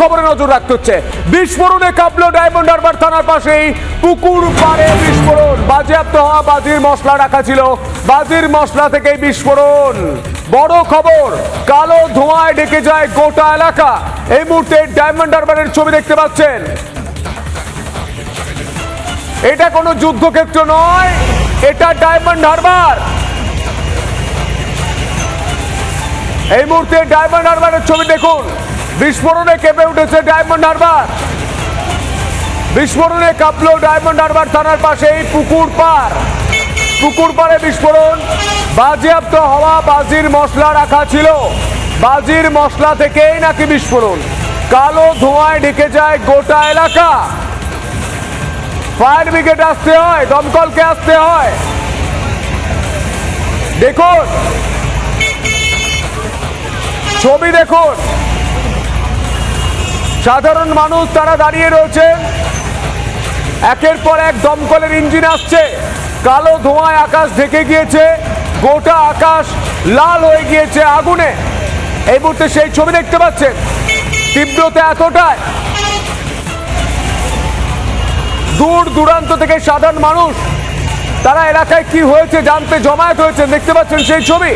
খবরে নজর রাখতে হচ্ছে। বিস্ফোরণে কাঁপলো ডায়মন্ড হারবার থানার পাশেই পুকুর পাড়ে বিস্ফোরণ। বাজেয়াপ্ত হওয়া বাজির মশলা রাখা ছিল, বাজির মশলা থেকেই বিস্ফোরণ। বড় খবর, কালো ধোঁয়ায় ঢেকে যায় গোটা এলাকা। এই মুহূর্তে ডায়মন্ড হারবারের ছবি দেখতে পাচ্ছেন। এটা কোনো যুদ্ধক্ষেত্র নয়, এটা ডায়মন্ড হারবার। এই মুহূর্তে ডায়মন্ড হারবারের ছবি দেখুন। বিস্ফোরণে কেঁপে উঠেছে ডায়মন্ড হারবার। বিস্ফোরণে কাঁপলো ডায়মন্ড হারবার থানার পাশেই পুকুর পাড়। পুকুর পাড়ে বিস্ফোরণ। বাজেয়াপ্ত হওয়া বাজির মশলা রাখা ছিল, বাজির মশলা থেকেই নাকি বিস্ফোরণ। কালো ধোঁয়ায় ঢেকে যায় গোটা এলাকা। ফায়ার ব্রিগেড আসতে হয়, দমকলকে আসতে হয়। দেখুন ছবি, দেখুন সাধারণ মানুষ তারা দাঁড়িয়ে রয়েছেন। একের পর এক দমকলের ইঞ্জিন আসছে। কালো ধোঁয়ায় আকাশ ঢেকে গিয়েছে, গোটা আকাশ লাল হয়ে গিয়েছে আগুনে। এই মুহূর্তে সেই ছবি দেখতে পাচ্ছেন। তীব্রতা এতটাই, দূর দূরান্ত থেকে সাধারণ মানুষ তারা এলাকায় কি হয়েছে জানতে জমায়েত হয়েছে। দেখতে পাচ্ছেন সেই ছবি।